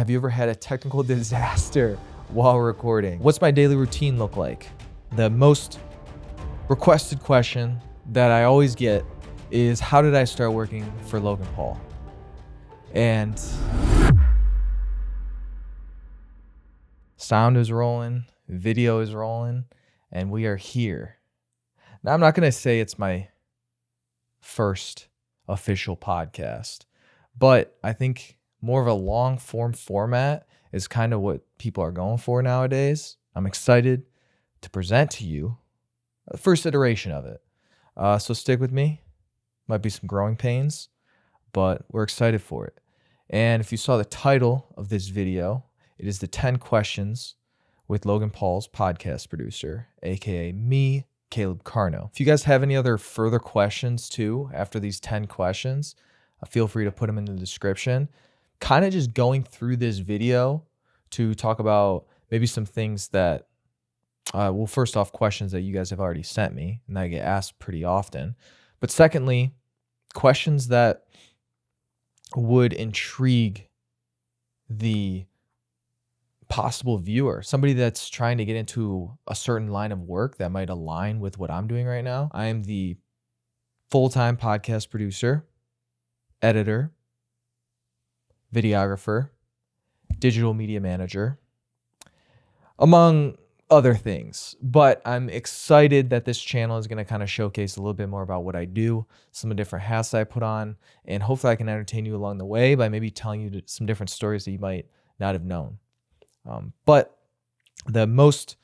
Have you ever had a technical disaster while recording? What's my daily routine look like? The most requested question that I always get is, how did I start working for Logan Paul? And sound is rolling, video is rolling, and we are here. Now, I'm not going to say it's my first official podcast, but I think more of a long form format is kind of what people are going for nowadays. I'm excited to present to you the first iteration of it. So stick with me. Might be some growing pains, but we're excited for it. And if you saw the title of this video, it is the 10 questions with Logan Paul's podcast producer, aka me, Kaleb Karnow. If you guys have any other further questions too, after these 10 questions, feel free to put them in the description. Kind of just going through this video to talk about maybe some things that, well, first off, questions that you guys have already sent me and that I get asked pretty often. But secondly, questions that would intrigue the possible viewer, somebody that's trying to get into a certain line of work that might align with what I'm doing right now. I am the full-time podcast producer, editor, videographer, digital media manager, among other things. But I'm excited that this channel is going to kind of showcase a little bit more about what I do, some of the different hats I put on, and hopefully I can entertain you along the way by maybe telling you some different stories that you might not have known. But the most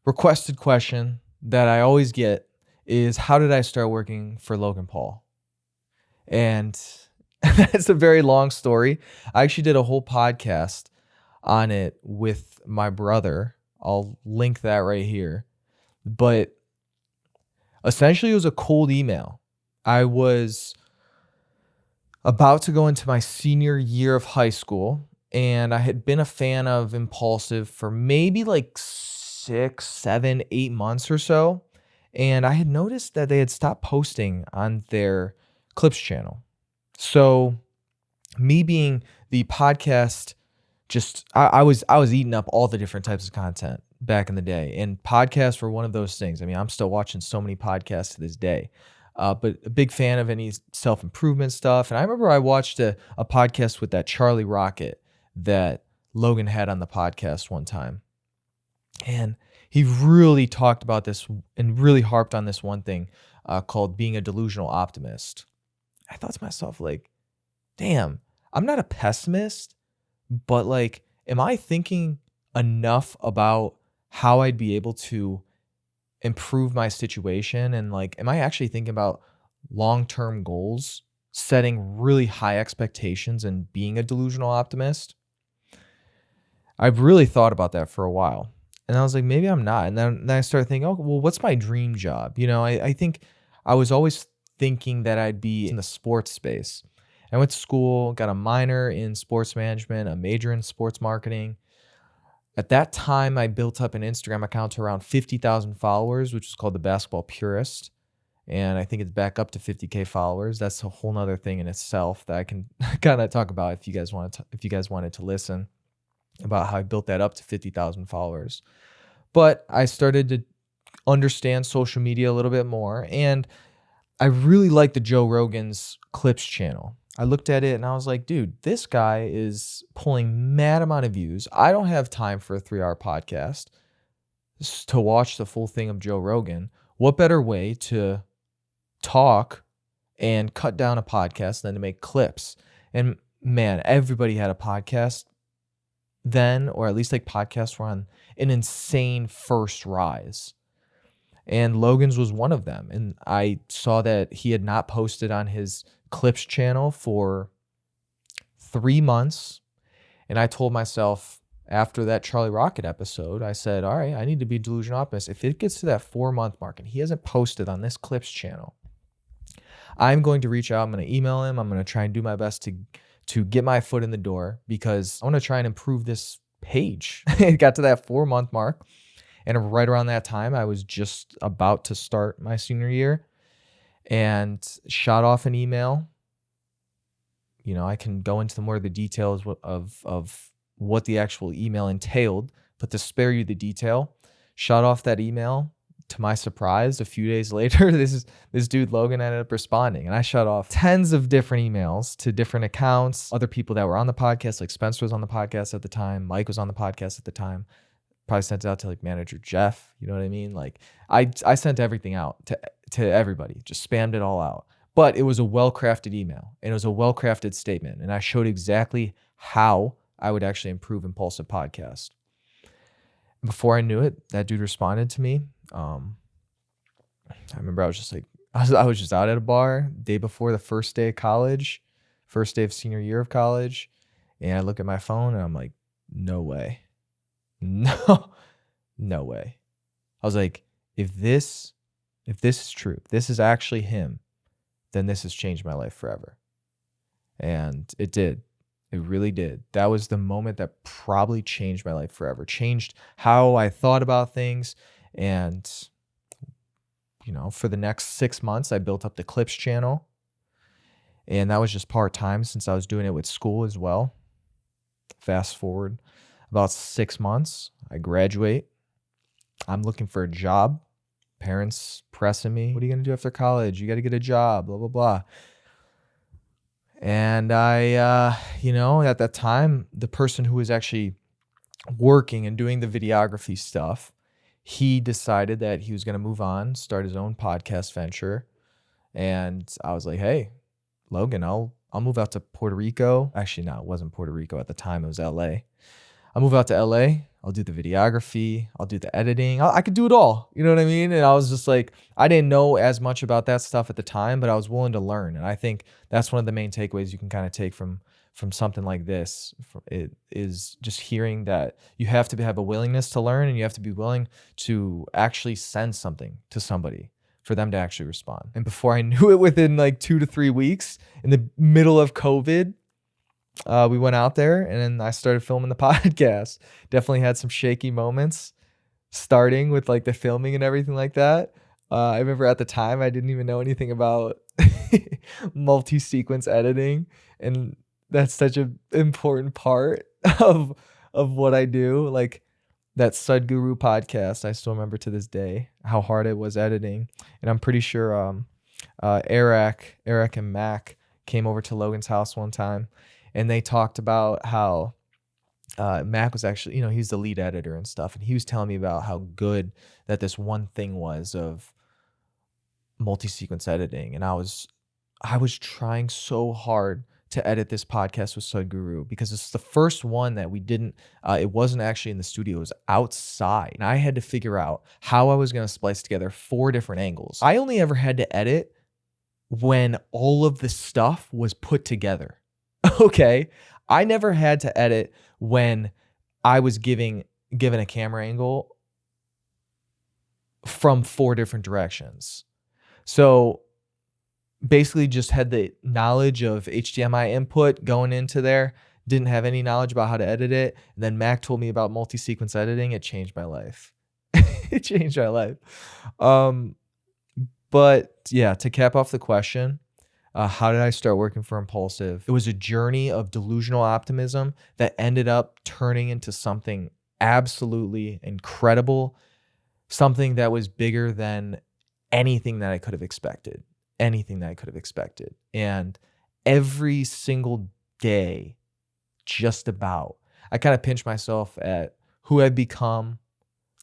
requested question that I always get is, how did I start working for Logan Paul? And that's a very long story. I actually did a whole podcast on it with my brother. I'll link that right here. But essentially, it was a cold email. I was about to go into my senior year of high school, and I had been a fan of Impulsive for maybe like 6, 7, 8 months or so. And I had noticed that they had stopped posting on their Clips channel. So me being the podcast, I was eating up all the different types of content back in the day, and podcasts were one of those things. I mean, I'm still watching so many podcasts to this day, but a big fan of any self-improvement stuff. And I remember I watched a podcast with that Charlie Rocket that Logan had on the podcast one time. And he really talked about this and really harped on this one thing called being a delusional optimist. I thought to myself, like, damn, I'm not a pessimist, but like, am I thinking enough about how I'd be able to improve my situation? And like, am I actually thinking about long-term goals, setting really high expectations and being a delusional optimist? I've really thought about that for a while. And I was like, maybe I'm not. And then I started thinking, oh, well, what's my dream job? You know, I think I was always thinking that I'd be in the sports space. I went to school, got a minor in sports management, a major in sports marketing. At that time, I built up an Instagram account to around 50,000 followers, which is called the Basketball Purist. And I think it's back up to 50K followers. That's a whole nother thing in itself that I can kind of talk about if you guys wanted to listen about how I built that up to 50,000 followers. But I started to understand social media a little bit more, and I really like the Joe Rogan's Clips channel. I looked at it and I was like, dude, this guy is pulling mad amount of views. I don't have time for a 3-hour podcast to watch the full thing of Joe Rogan. What better way to talk and cut down a podcast than to make clips? And man, everybody had a podcast then, or at least like podcasts were on an insane first rise. And Logan's was one of them. And I saw that he had not posted on his Clips channel for 3 months. And I told myself after that Charlie Rocket episode, I said, all right, I need to be delusional optimist. If it gets to that 4-month mark and he hasn't posted on this Clips channel, I'm going to reach out. I'm going to email him. I'm going to try and do my best to get my foot in the door, because I want to try and improve this page. It got to that 4-month mark. And right around that time, I was just about to start my senior year and shot off an email, I can go into more of the details of what the actual email entailed, but to spare you the detail, shut off that email. To my surprise, a few days later, this dude Logan ended up responding, and I shut off tens of different emails to different accounts, other people that were on the podcast, like Spencer was on the podcast at the time, Mike was on the podcast at the time. Probably sent it out to like manager Jeff, you know what I mean? Like I sent everything out to everybody, just spammed it all out. But it was a well-crafted email, and it was a well-crafted statement, and I showed exactly how I would actually improve Impulsive Podcast. Before I knew it, that dude responded to me. I remember I was just out at a bar day before the first day of college, first day of senior year of college, and I look at my phone and I'm like, no way. No way. I was like, if this is true, if this is actually him, then this has changed my life forever. And it did. It really did. That was the moment that probably changed my life forever, changed how I thought about things. And, for the next 6 months, I built up the Clips channel. And that was just part-time since I was doing it with school as well. Fast forward about 6 months, I graduate. I'm looking for a job. Parents pressing me. What are you going to do after college? You got to get a job, blah, blah, blah. And I, at that time, the person who was actually working and doing the videography stuff, he decided that he was going to move on, start his own podcast venture. And I was like, hey, Logan, I'll move out to Puerto Rico. Actually, no, it wasn't Puerto Rico at the time. It was LA. I'll move out to LA. I'll do the videography. I'll do the editing. I could do it all. You know what I mean? And I was just like, I didn't know as much about that stuff at the time, but I was willing to learn. And I think that's one of the main takeaways you can kind of take from something like this. It is just hearing that you have to have a willingness to learn, and you have to be willing to actually send something to somebody for them to actually respond. And before I knew it, within like 2 to 3 weeks, in the middle of COVID, we went out there and then I started filming the podcast. Definitely had some shaky moments starting with like the filming and everything like that. I remember at the time I didn't even know anything about multi-sequence editing, and that's such an important part of what I do. Like that Sadhguru podcast, I still remember to this day how hard it was editing. And I'm pretty sure Eric and Mac came over to Logan's house one time, and they talked about how Mac was actually, he's the lead editor and stuff. And he was telling me about how good that this one thing was of multi-sequence editing. And I was trying so hard to edit this podcast with Sadhguru, because it's the first one that we didn't, it wasn't actually in the studio, it was outside. And I had to figure out how I was going to splice together 4 different angles. I only ever had to edit when all of the stuff was put together. Okay. I never had to edit when I was given a camera angle from 4 different directions. So basically just had the knowledge of HDMI input going into there, didn't have any knowledge about how to edit it. And then Mac told me about multi-sequence editing. It changed my life. It changed my life. But yeah, to cap off the question, how did I start working for Impulsive? It was a journey of delusional optimism that ended up turning into something absolutely incredible, something that was bigger than anything that I could have expected. And every single day, just about, I kind of pinch myself at who I've become,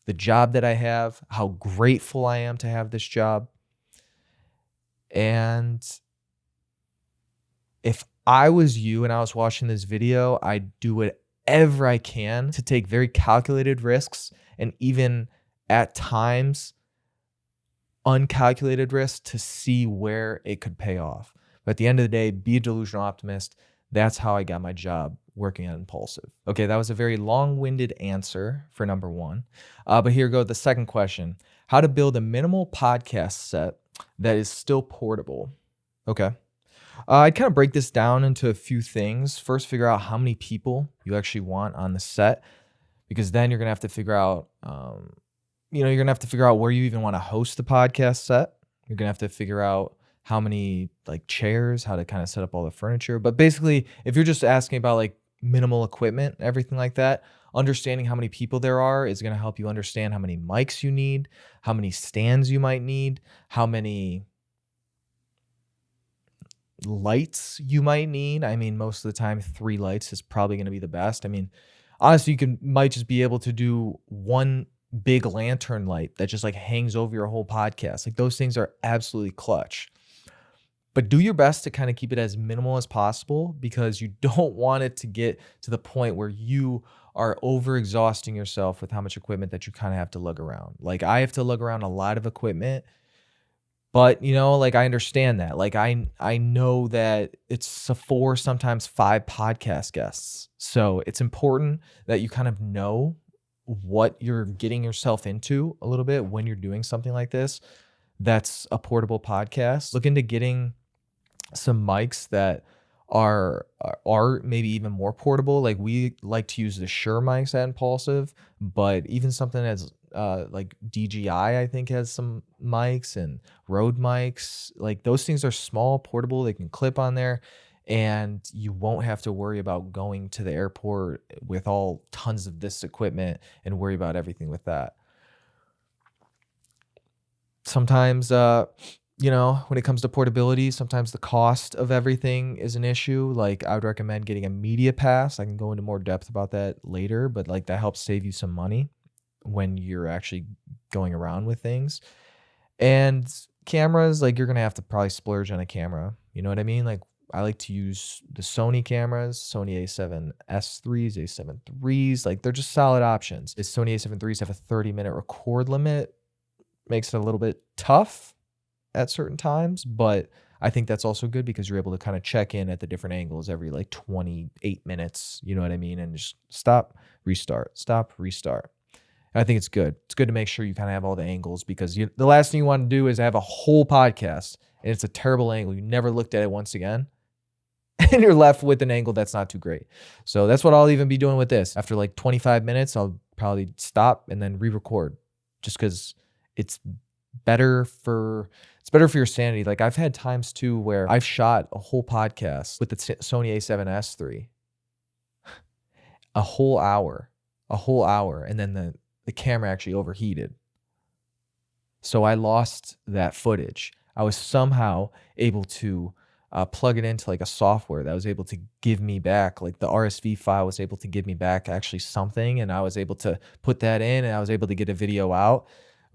the job that I have, how grateful I am to have this job. And if I was you and I was watching this video, I'd do whatever I can to take very calculated risks, and even at times uncalculated risks, to see where it could pay off. But at the end of the day, be a delusional optimist. That's how I got my job working at Impulsive. Okay, that was a very long-winded answer for number 1. But here goes the second question. How to build a minimal podcast set that is still portable. Okay. I'd kind of break this down into a few things. First, figure out how many people you actually want on the set, because then you're going to have to figure out, you're going to have to figure out where you even want to host the podcast set. You're going to have to figure out how many like chairs, how to kind of set up all the furniture. But basically, if you're just asking about like minimal equipment, everything like that, understanding how many people there are is going to help you understand how many mics you need, how many stands you might need, how many lights you might need. I mean, most of the time, 3 lights is probably going to be the best. I mean, honestly, might just be able to do one big lantern light that just like hangs over your whole podcast. Like those things are absolutely clutch. But do your best to kind of keep it as minimal as possible, because you don't want it to get to the point where you are overexhausting yourself with how much equipment that you kind of have to lug around. Like I have to lug around a lot of equipment, but like I understand that. Like I know that it's 4, sometimes 5 podcast guests. So it's important that you kind of know what you're getting yourself into a little bit when you're doing something like this. That's a portable podcast. Look into getting some mics that are maybe even more portable. Like we like to use the Shure mics at Impulsive, but even something as like DJI, I think, has some mics, and Rode mics. Like those things are small, portable. They can clip on there, and you won't have to worry about going to the airport with all tons of this equipment and worry about everything with that. Sometimes, when it comes to portability, sometimes the cost of everything is an issue. Like I would recommend getting a media pass. I can go into more depth about that later, but like that helps save you some money when you're actually going around with things. And cameras, like you're going to have to probably splurge on a camera. You know what I mean? Like I like to use the Sony cameras, Sony A7S3s, A7 IIIs. Like they're just solid options. The Sony A7 IIIs have a 30-minute record limit. Makes it a little bit tough at certain times, but I think that's also good because you're able to kind of check in at the different angles every like 28 minutes, you know what I mean? And just stop, restart, stop, restart. And I think it's good. It's good to make sure you kind of have all the angles, because the last thing you want to do is have a whole podcast and it's a terrible angle. You never looked at it once again and you're left with an angle that's not too great. So that's what I'll even be doing with this. After like 25 minutes, I'll probably stop and then re-record, just because it's better for your sanity. Like I've had times too where I've shot a whole podcast with the Sony A7S III, a whole hour, and then the camera actually overheated. So I lost that footage. I was somehow able to plug it into like a software that was able to give me back, like the RSV file was able to give me back actually something, and I was able to put that in and I was able to get a video out.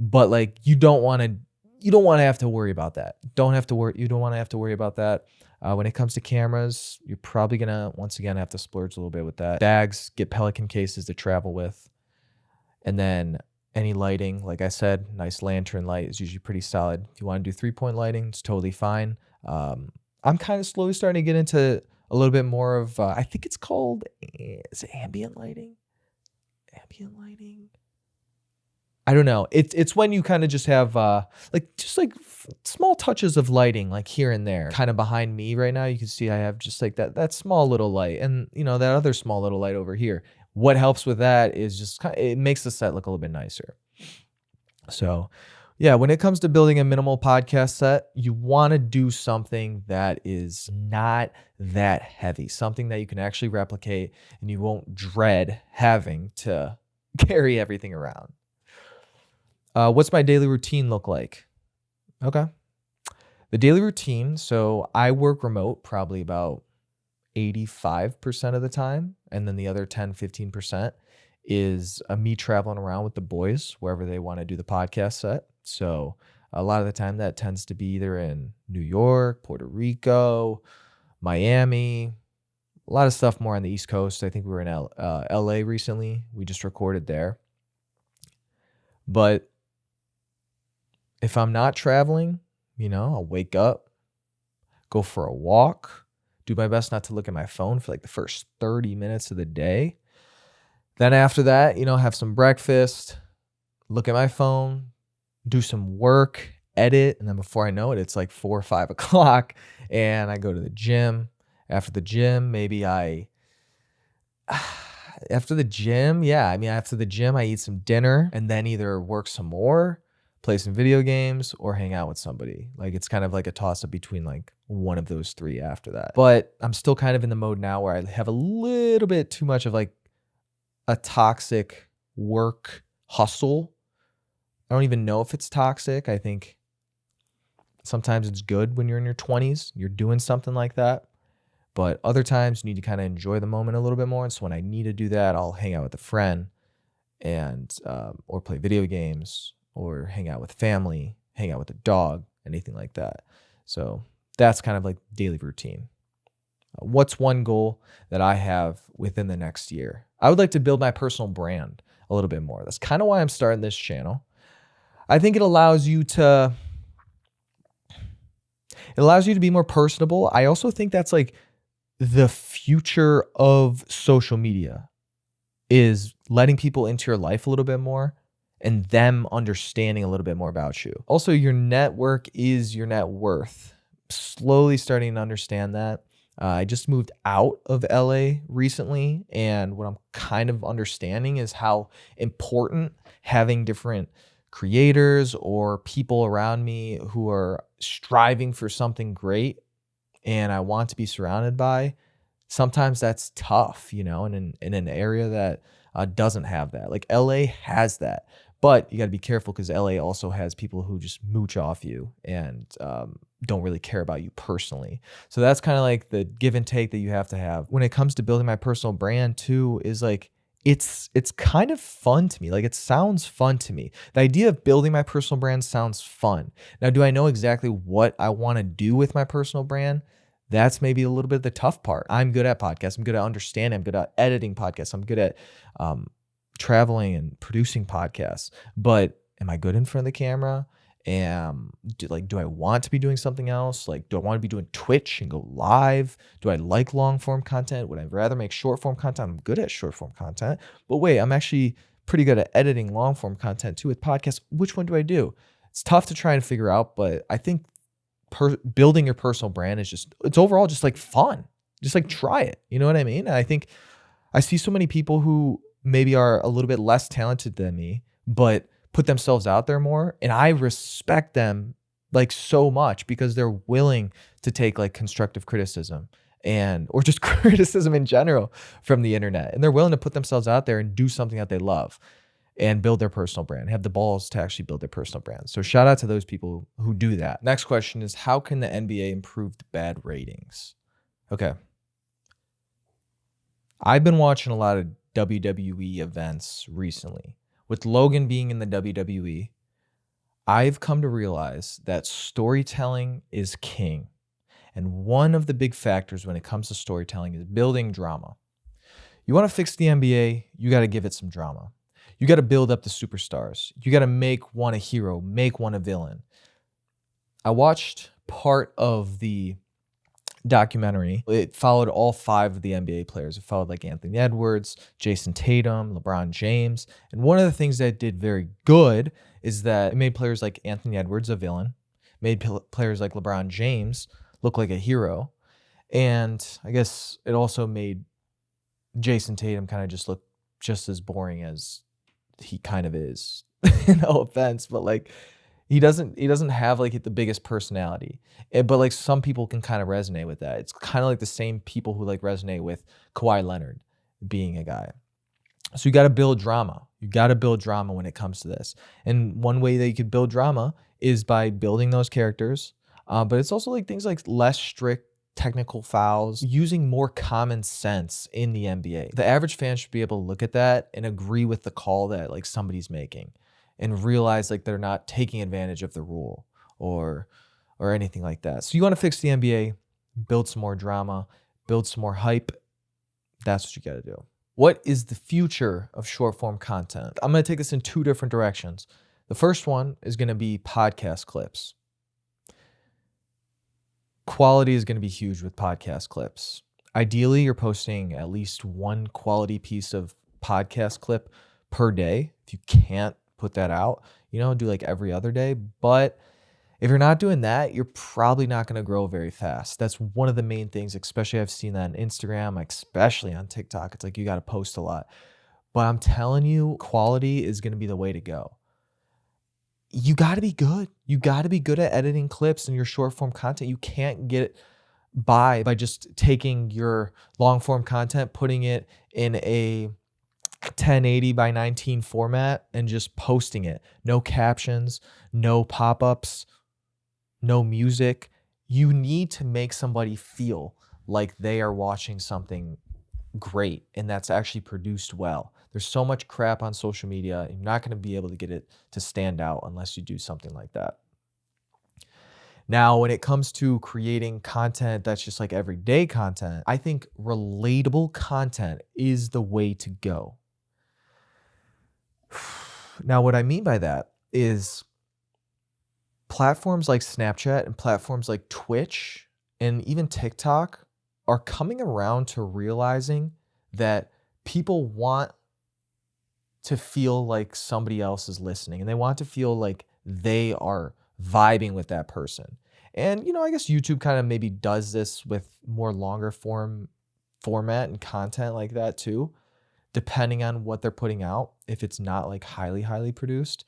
But like you don't want to have to worry about that. You don't want to have to worry about that. When it comes to cameras, you're probably gonna once again have to splurge a little bit with that. Bags, get Pelican cases to travel with, and then any lighting, like I said, nice lantern light is usually pretty solid. If you want to do 3-point lighting, it's totally fine. I'm kind of slowly starting to get into a little bit more of I think it's called, is it ambient lighting? Ambient lighting. I don't know. It's when you kind of just have small touches of lighting like here and there. Kind of behind me right now, you can see I have just like that small little light, and that other small little light over here. What helps with that is just it makes the set look a little bit nicer. So, yeah, when it comes to building a minimal podcast set, you want to do something that is not that heavy, something that you can actually replicate and you won't dread having to carry everything around. What's my daily routine look like? Okay. The daily routine. So I work remote probably about 85% of the time. And then the other 10, 15% is me traveling around with the boys wherever they want to do the podcast set. So a lot of the time that tends to be either in New York, Puerto Rico, Miami, a lot of stuff more on the East Coast. I think we were in LA recently. We just recorded there. But if I'm not traveling, I'll wake up, go for a walk, do my best not to look at my phone for like the first 30 minutes of the day. Then after that, have some breakfast, look at my phone, do some work, edit. And then before I know it, it's like 4 or 5 o'clock and I go to the gym. After the gym, after the gym, I eat some dinner and then either work some more, play some video games, or hang out with somebody. Like it's kind of like a toss up between like one of those three after that. But I'm still kind of in the mode now where I have a little bit too much of like a toxic work hustle. I don't even know if it's toxic. I think sometimes it's good when you're in your 20s, you're doing something like that. But other times you need to kind of enjoy the moment a little bit more. And so when I need to do that, I'll hang out with a friend and or play video games or hang out with family, hang out with a dog, anything like that. So that's kind of like daily routine. What's one goal that I have within the next year? I would like to build my personal brand a little bit more. That's kind of why I'm starting this channel. I think it allows you to be more personable. I also think that's like the future of social media, is letting people into your life a little bit more and them understanding a little bit more about you. Also, your network is your net worth. Slowly starting to understand that. I just moved out of LA recently, and what I'm kind of understanding is how important having different creators or people around me who are striving for something great and I want to be surrounded by, sometimes that's tough, you know, in an area that doesn't have that. Like LA has that, but you got to be careful because LA also has people who just mooch off you and don't really care about you personally. So that's kind of like the give and take that you have to have. When it comes to building my personal brand too, is like, it's kind of fun to me. Like it sounds fun to me. The idea of building my personal brand sounds fun. Now, do I know exactly what I want to do with my personal brand? That's maybe a little bit of the tough part. I'm good at podcasts. I'm good at understanding. I'm good at editing podcasts. I'm good at traveling and producing podcasts. But am I good in front of the camera? Do I want to be doing something else? Like, do I want to be doing Twitch and go live? Do I like long form content? Would I rather make short form content? I'm good at short form content, but wait, I'm actually pretty good at editing long form content too with podcasts. Which one do I do? It's tough to try and figure out, but I think building your personal brand is it's overall just like fun. Just like try it. You know what I mean? And I think I see so many people who maybe are a little bit less talented than me, but put themselves out there more. And I respect them like so much because they're willing to take like constructive criticism or just criticism in general from the internet. And they're willing to put themselves out there and do something that they love and build their personal brand, have the balls to actually build their personal brand. So shout out to those people who do that. Next question is, how can the NBA improve the bad ratings? Okay. I've been watching a lot of WWE events recently. With Logan being in the WWE, I've come to realize that storytelling is king. And one of the big factors when it comes to storytelling is building drama. You want to fix the NBA, you got to give it some drama. You got to build up the superstars. You got to make one a hero, make one a villain. I watched part of the documentary. It followed all 5 of the NBA players. It followed like Anthony Edwards, Jason Tatum, LeBron James. And one of the things that it did very good is that it made players like Anthony Edwards a villain, made players like LeBron James look like a hero. And I guess it also made Jason Tatum kind of just look just as boring as he kind of is. No offense, but like he doesn't have like the biggest personality. But like some people can kind of resonate with that. It's kind of like the same people who like resonate with Kawhi Leonard being a guy. So you got to build drama. You got to build drama when it comes to this. And one way that you could build drama is by building those characters. But it's also like things like less strict technical fouls, using more common sense in the NBA. The average fan should be able to look at that and agree with the call that like somebody's making and realize like they're not taking advantage of the rule or anything like that. So you want to fix the NBA, build some more drama, build some more hype. That's what you got to do. What is the future of short form content? I'm going to take this in 2 different directions. The first one is going to be podcast clips. Quality is going to be huge with podcast clips. Ideally, you're posting at least 1 quality piece of podcast clip per day. If you can't put that out, do like every other day. But if you're not doing that, you're probably not going to grow very fast. That's one of the main things, especially I've seen that on Instagram, especially on TikTok. It's like you got to post a lot. But I'm telling you, quality is going to be the way to go. you got to be good. You got to be good at editing clips and your short form content. You can't get by just taking your long form content, putting it in a 1080 by 19 format and just posting it. No captions, no pop-ups, no music. You need to make somebody feel like they are watching something great and that's actually produced well. There's so much crap on social media. You're not going to be able to get it to stand out unless you do something like that. Now, when it comes to creating content that's just like everyday content, I think relatable content is the way to go. Now, what I mean by that is platforms like Snapchat and platforms like Twitch and even TikTok are coming around to realizing that people want to feel like somebody else is listening and they want to feel like they are vibing with that person. And, I guess YouTube kind of maybe does this with more longer format and content like that too, depending on what they're putting out, if it's not like highly produced.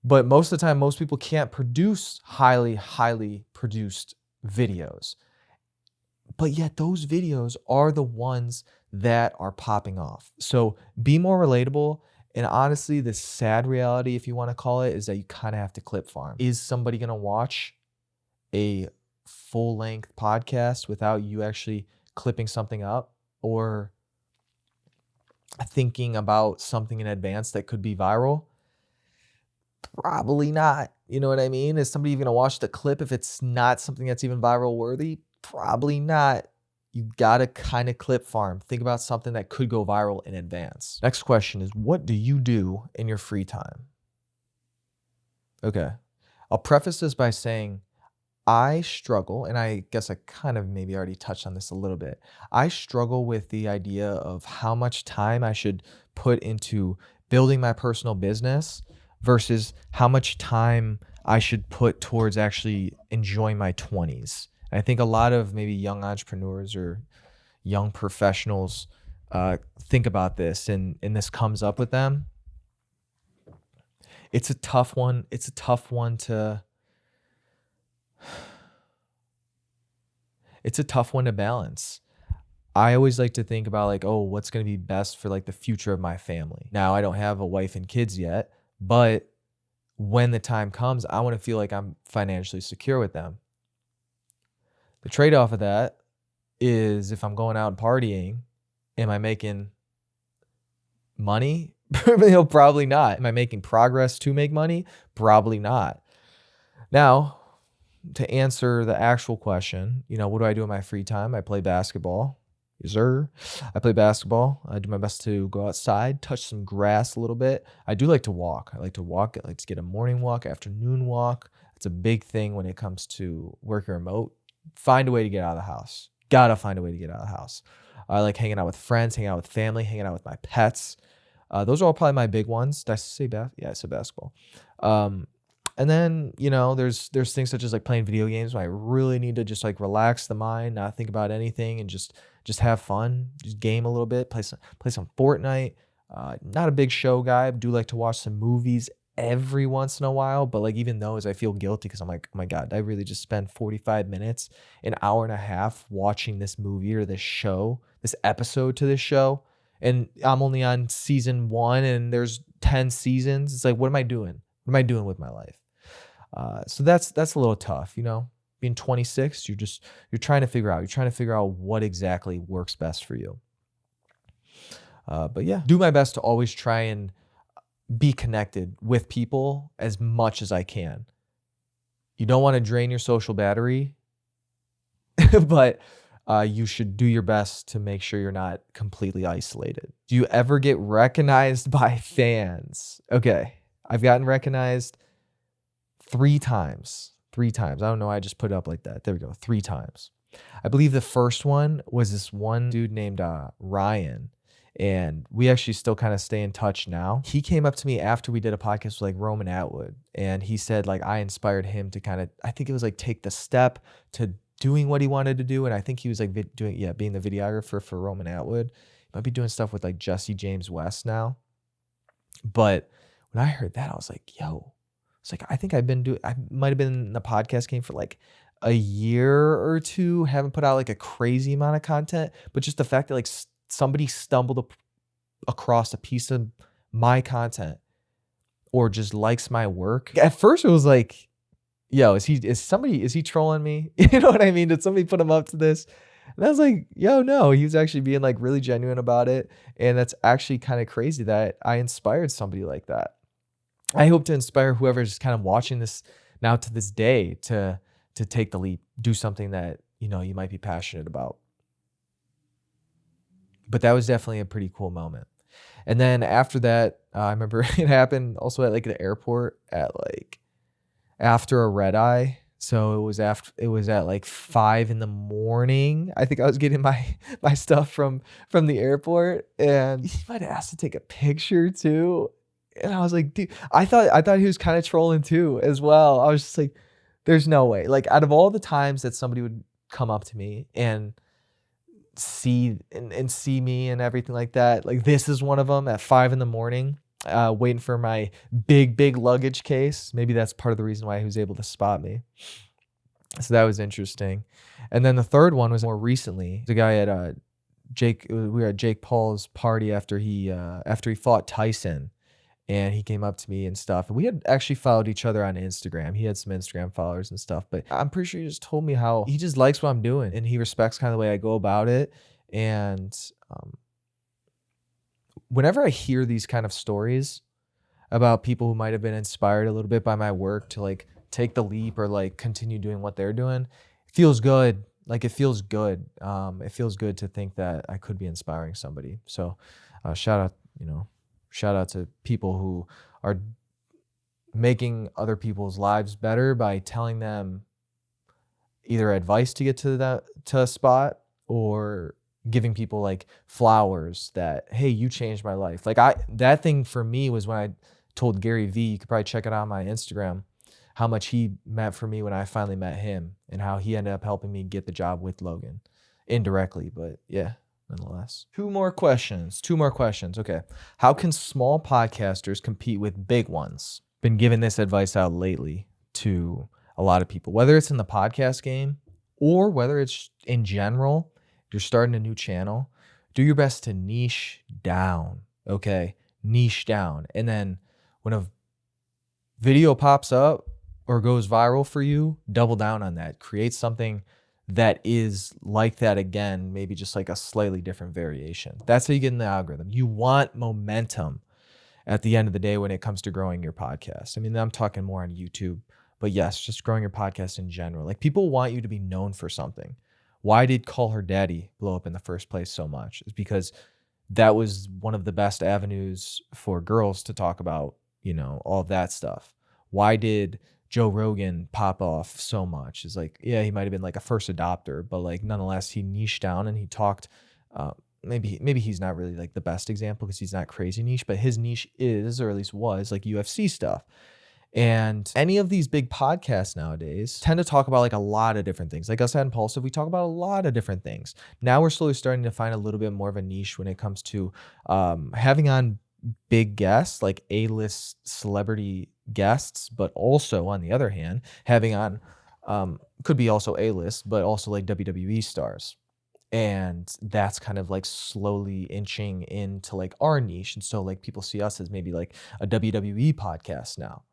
But most of the time, most people can't produce highly produced videos. But yet those videos are the ones that are popping off. So be more relatable. And honestly, the sad reality, if you want to call it, is that you kind of have to clip farm. Is somebody going to watch a full-length podcast without you actually clipping something up or thinking about something in advance that could be viral? Probably not. You know what I mean? Is somebody even going to watch the clip if it's not something that's even viral worthy? Probably not. You got to kind of clip farm. Think about something that could go viral in advance. Next question is, what do you do in your free time? Okay. I'll preface this by saying I struggle, and I guess I kind of maybe already touched on this a little bit. I struggle with the idea of how much time I should put into building my personal business versus how much time I should put towards actually enjoying my 20s. And I think a lot of maybe young entrepreneurs or young professionals think about this, and this comes up with them. It's a tough one. It's a tough one to balance. I always like to think about like, oh, what's going to be best for like the future of my family. Now, I don't have a wife and kids yet, but when the time comes, I want to feel like I'm financially secure with them. The trade-off of that is if I'm going out and partying, am I making money? Probably not. Am I making progress to make money? Probably not. Now, to answer the actual question, what do I do in my free time? I play basketball. Yes, sir. I play basketball. I do my best to go outside, touch some grass a little bit. I do like to walk. I like to get a morning walk, afternoon walk. It's a big thing when it comes to working remote. Find a way to get out of the house. Gotta find a way to get out of the house. I like hanging out with friends, hanging out with family, hanging out with my pets. Those are all probably my big ones. Did I say Yeah, I said basketball. And then, there's things such as like playing video games where I really need to just like relax the mind, not think about anything, and just have fun, just game a little bit, play some Fortnite. Not a big show guy. I do like to watch some movies every once in a while, but like even those, I feel guilty because I'm like, oh my God, I really just spent 45 minutes, an hour and a half watching this movie or this show, this episode to this show. And I'm only on season 1 and there's 10 seasons. It's like, what am I doing? What am I doing with my life? So that's a little tough, being 26, you're trying to figure out what exactly works best for you. But yeah, do my best to always try and be connected with people as much as I can. You don't want to drain your social battery, but you should do your best to make sure you're not completely isolated. Do you ever get recognized by fans? Okay, I've gotten recognized 3 times. 3 times. I don't know. I just put it up like that. There we go. 3 times. I believe the first one was this one dude named Ryan. And we actually still kind of stay in touch now. He came up to me after we did a podcast with like Roman Atwood. And he said like I inspired him to kind of, I think it was like take the step to doing what he wanted to do. And I think he was like being the videographer for Roman Atwood. He might be doing stuff with like Jesse James West now. But when I heard that, I was like, yo, It's like, I think I might have been in the podcast game for like a year or two, haven't put out like a crazy amount of content, but just the fact that like somebody stumbled across a piece of my content or just likes my work. At first it was like, yo, is he trolling me? You know what I mean? Did somebody put him up to this? And I was like, yo, no, he was actually being like really genuine about it. And that's actually kind of crazy that I inspired somebody like that. I hope to inspire whoever's kind of watching this now to this day to take the leap, do something that, you know, you might be passionate about. But that was definitely a pretty cool moment. And then after that, I remember it happened also at like the airport at like after a red eye. So it was at like 5 a.m. I think I was getting my stuff from the airport, and he might have asked to take a picture too. And I was like, dude, I thought he was kind of trolling too as well. I was just like, there's no way. Like, out of all the times that somebody would come up to me and see me and everything like that, like this is one of them at 5 a.m. Waiting for my big luggage case. Maybe that's part of the reason why he was able to spot me. So that was interesting. And then the third one was more recently. The guy at we were at Jake Paul's party after he fought Tyson, and he came up to me and stuff. And we had actually followed each other on Instagram. He had some Instagram followers and stuff, but I'm pretty sure he just told me how he just likes what I'm doing and he respects kind of the way I go about it. And whenever I hear these kind of stories about people who might have been inspired a little bit by my work to like take the leap or like continue doing what they're doing, it feels good. Like it feels good. It feels good to think that I could be inspiring somebody. So shout out to people who are making other people's lives better by telling them either advice to get to a spot, or giving people like flowers that, hey, you changed my life. Like that thing for me was when I told Gary Vee, you could probably check it out on my Instagram, how much he meant for me when I finally met him and how he ended up helping me get the job with Logan indirectly. But yeah, nonetheless. Two more questions. Okay. How can small podcasters compete with big ones? Been giving this advice out lately to a lot of people, whether it's in the podcast game or whether it's in general. You're starting a new channel, do your best to niche down, okay? Niche down. And then when a video pops up or goes viral for you, double down on that. Create something that is like that again, maybe just like a slightly different variation. That's how you get in the algorithm. You want momentum at the end of the day when it comes to growing your podcast. I mean, I'm talking more on YouTube, but yes, just growing your podcast in general. Like, people want you to be known for something. Why did Call Her Daddy blow up in the first place so much? It's because that was one of the best avenues for girls to talk about, you know, all of that stuff. Why did Joe Rogan pop off so much? It's like, yeah, he might have been like a first adopter, but like nonetheless, he niched down and he talked, maybe he's not really like the best example because he's not crazy niche, but his niche is, or at least was, like UFC stuff. And any of these big podcasts nowadays tend to talk about like a lot of different things. Like us at Impulsive, we talk about a lot of different things. Now we're slowly starting to find a little bit more of a niche when it comes to having on big guests, like A-list celebrity guests, but also on the other hand, having on could be also A-list, but also like WWE stars. And that's kind of like slowly inching into like our niche. And so like people see us as maybe like a WWE podcast now,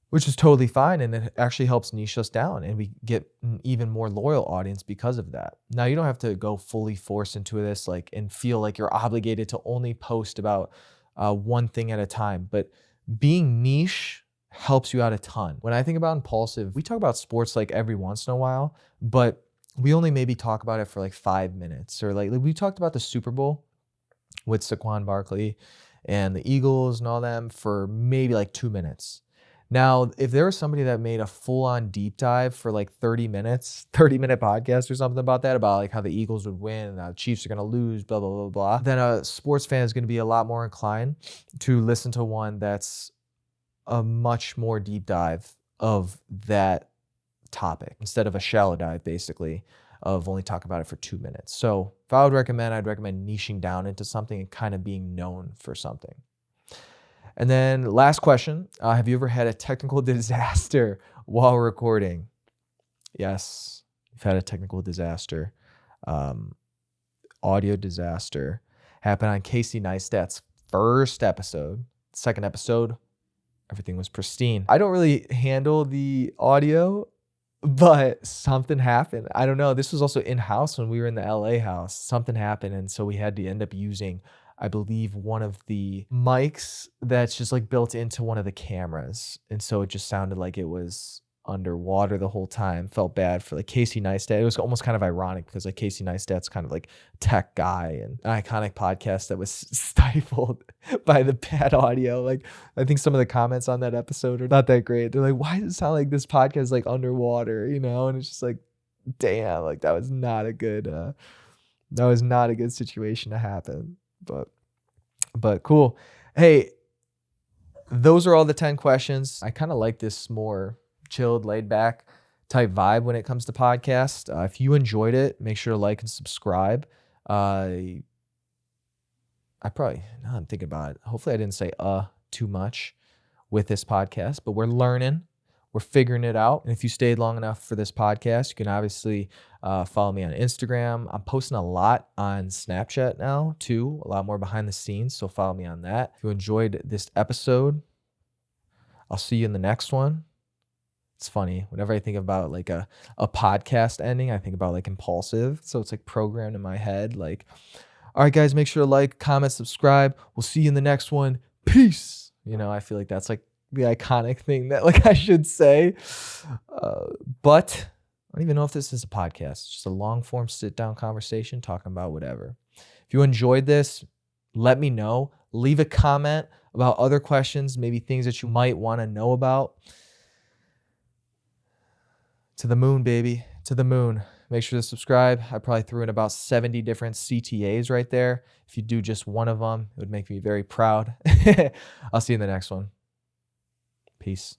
which is totally fine. And it actually helps niche us down and we get an even more loyal audience because of that. Now, you don't have to go fully forced into this like and feel like you're obligated to only post about one thing at a time, but being niche helps you out a ton. When I think about Impulsive, we talk about sports like every once in a while, but we only maybe talk about it for like 5 minutes, or like we talked about the Super Bowl with Saquon Barkley and the Eagles and all them for maybe like 2 minutes. Now, if there was somebody that made a full-on deep dive for like 30 minutes, 30-minute podcast or something about that, about like how the Eagles would win and how the Chiefs are going to lose, blah, blah, blah, blah, then a sports fan is going to be a lot more inclined to listen to one that's a much more deep dive of that topic instead of a shallow dive, basically, of only talking about it for 2 minutes. So if I'd recommend niching down into something and kind of being known for something. And then last question, have you ever had a technical disaster while recording? Yes, we've had a technical disaster. Audio disaster happened on Casey Neistat's first episode. Second episode, everything was pristine. I don't really handle the audio, but something happened. I don't know. This was also in-house when we were in the LA house. Something happened, and so we had to end up using, I believe, one of the mics that's just like built into one of the cameras. And so it just sounded like it was underwater the whole time. Felt bad for like Casey Neistat. It was almost kind of ironic because like Casey Neistat's kind of like tech guy and an iconic podcast that was stifled by the bad audio. Like I think some of the comments on that episode are not that great. They're like, why does it sound like this podcast is like underwater, you know? And it's just like, damn, like that was not a good situation to happen. But cool. Hey, those are all the 10 questions. I kind of like this more chilled, laid back type vibe when it comes to podcasts. If you enjoyed it, make sure to like and subscribe. I probably, now I'm thinking about it. Hopefully I didn't say too much with this podcast, but we're learning. We're figuring it out. And if you stayed long enough for this podcast, you can obviously follow me on Instagram. I'm posting a lot on Snapchat now too, a lot more behind the scenes. So follow me on that. If you enjoyed this episode, I'll see you in the next one. It's funny. Whenever I think about like a podcast ending, I think about like impulsive. So it's like programmed in my head. Like, all right, guys, make sure to like, comment, subscribe. We'll see you in the next one. Peace. You know, I feel like that's like the iconic thing that like I should say. But I don't even know if this is a podcast. It's just a long form sit down conversation talking about whatever. If you enjoyed this, let me know. Leave a comment about other questions, maybe things that you might want to know about. To the moon, baby. To the moon. Make sure to subscribe. I probably threw in about 70 different CTAs right there. If you do just one of them, it would make me very proud. I'll see you in the next one. Peace.